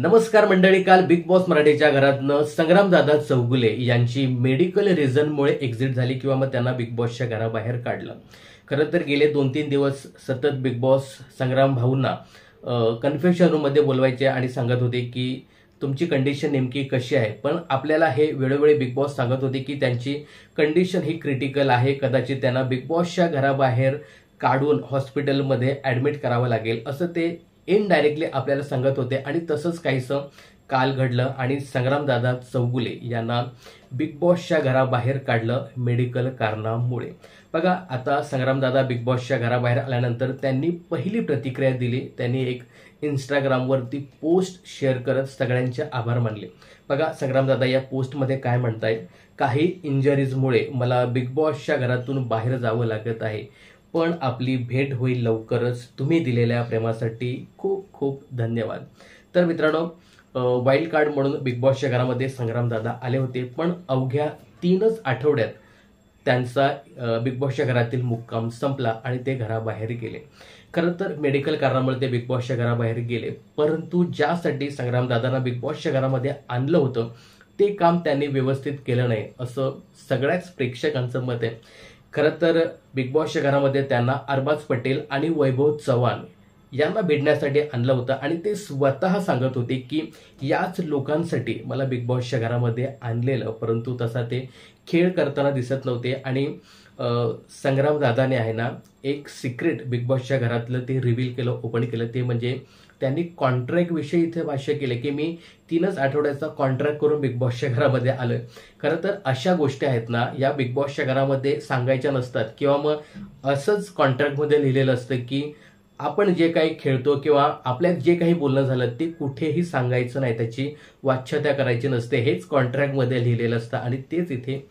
नमस्कार मंडळी, काल बिग बॉस मराठीच्या घरातनं संग्रामदादा चौगुले यांची मेडिकल रिझनमुळे एक्झिट झाली किंवा मग त्यांना बिग बॉसच्या घराबाहेर काढलं। खरं तर गेले 2-3 दिवस सतत बिग बॉस संग्राम भाऊंना कन्फ्युजन रूममध्ये बोलवायचे आणि सांगत होते की तुमची कंडिशन नेमकी कशी आहे, पण आपल्याला हे वेळोवेळी बिग बॉस सांगत होते की त्यांची कंडिशन ही क्रिटिकल आहे, कदाचित त्यांना बिग बॉसच्या घराबाहेर काढून हॉस्पिटलमध्ये ॲडमिट करावं लागेल असं ते इनडायरेक्टली आपल्याला सांगत होते। आणि तसंच काहीसं काल घडलं आणि संग्रामदादा चौगुले यांना बिग बॉसच्या घराबाहेर काढलं मेडिकल कारणामुळे। बघा, आता संग्रामदादा बिग बॉसच्या घराबाहेर आल्यानंतर त्यांनी पहिली प्रतिक्रिया दिली, त्यांनी एक इंस्टाग्रामवरती पोस्ट शेअर करत सगळ्यांचे आभार मानले। बघा, संग्रामदादा या पोस्टमध्ये काय म्हणतायत, काही इंजरीजमुळे मला बिग बॉसच्या घरातून बाहेर जावं लागत आहे, पण आपली भेट होईल लवकरच, तुम्ही दिलेल्या प्रेमासाठी खूप खूप धन्यवाद। तर मित्रांनो, वाईल्ड कार्ड म्हणून बिग बॉसच्या घरामध्ये संग्रामदादा आले होते, पण अवघ्या 3च आठवड्यात त्यांचा बिग बॉसच्या घरातील मुक्काम संपला आणि ते घराबाहेर गेले। खरं तर मेडिकल कारणामुळे ते बिग बॉसच्या घराबाहेर गेले, परंतु ज्यासाठी संग्रामदादांना बिग बॉसच्या घरामध्ये आणलं होतं ते काम त्यांनी व्यवस्थित केलं नाही असं सगळ्याच प्रेक्षकांचं मत आहे। खरं तर बिग बॉसच्या घरामध्ये त्यांना अरबाज पटेल आणि वैभव चव्हाण यांना भेटण्यासाठी आणलं होतं आणि ते स्वतः सांगत होते की याच लोकांसाठी मला बिग बॉसच्या घरामध्ये आणलेलं, परंतु तसा ते खेळ करताना दिसत नव्हते। आणि संग्रामदादाने आहे ना एक सिक्रेट बिग बॉसच्या घरातलं ते रिव्हील केलं, ओपन केलं, ते म्हणजे त्यांनी कॉन्ट्रॅक्ट विषयी इथे भाष्य केले की मी 3च आठवड्याचा कॉन्ट्रॅक्ट करून बिग बॉसच्या घरामध्ये आलोय। खरं तर अशा गोष्टी आहेत ना या बिग बॉसच्या घरामध्ये सांगायच्या नसतात, किंवा मग असंच कॉन्ट्रॅक्टमध्ये लिहिलेलं असतं की आपण जे काही खेळतो किंवा आपल्यात जे काही बोलणं झालं ते कुठेही सांगायचं नाही, त्याची वाच्यता करायची नसते, हेच कॉन्ट्रॅक्टमध्ये लिहिलेलं असतं। आणि तेच इथे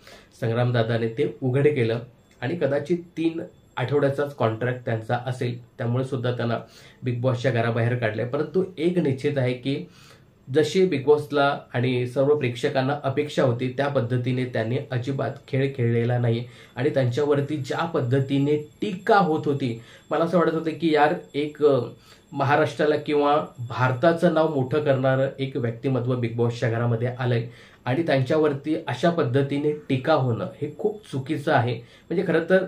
संग्रामदादाने ते उघड केलं आणि कदाचित 3 आठवड्याचाच कॉन्ट्रॅक्ट त्यांचा असेल, त्यामुळे सुद्धा त्यांना बिग बॉसच्या घराबाहेर काढले। परंतु एक निश्चित आहे की जशी बिग बॉसला आणि सर्व प्रेक्षकांना अपेक्षा होती त्या पद्धतीने त्यांनी अजिबात खेळ खेळलेला नाही आणि त्यांच्यावरती ज्या पद्धतीने टीका होत होती, मला असं वाटत होतं की यार एक महाराष्ट्राला किंवा भारताचं नाव मोठं करणारं एक व्यक्तिमत्व बिग बॉसच्या घरामध्ये आलंय आणि त्यांच्यावरती अशा पद्धतीने टीका होणं हे खूप चुकीचं आहे। म्हणजे खरं तर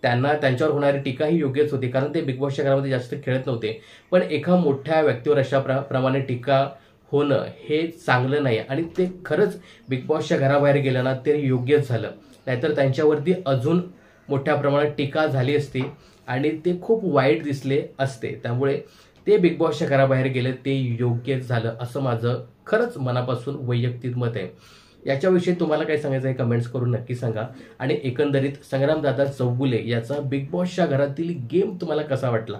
त्यांना त्यांच्यावर होणारी टीका ही योग्यच होती, कारण ते बिग बॉसच्या घरामध्ये जास्त खेळत नव्हते, पण एका मोठ्या व्यक्तीवर अशा प्रमाणे टीका होणं हे चांगलं नाही आणि ते खरंच बिग बॉसच्या घराबाहेर गेलं ना ते योग्यच झालं, नाहीतर त्यांच्यावरती अजून मोठ्या प्रमाणात टीका झाली असती आणि ते खूप वाईट दिसले असते। त्यामुळे ते बिग बॉसच्या घराबाहेर गेले ते योग्यच झालं असं माझं खरंच मनापासून वैयक्तिक मत आहे। याच्याविषयी तुम्हाला काय सांगायचं आहे कमेंट्स करून नक्की सांगा। आणि एकंदरीत संग्रामदादा चौगुले याचा बिग बॉसच्या घरातील गेम तुम्हाला कसा वाटला,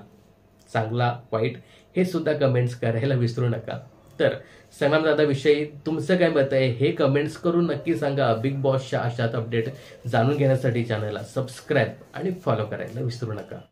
चांगला वाईट, हे सुद्धा कमेंट्स करायला विसरू नका। तर संग्रामदादाविषयी तुमचं काय मत आहे हे कमेंट्स करून नक्की सांगा। बिग बॉसच्या अशाच अपडेट जाणून घेण्यासाठी चॅनलला सबस्क्राईब आणि फॉलो करायला विसरू नका।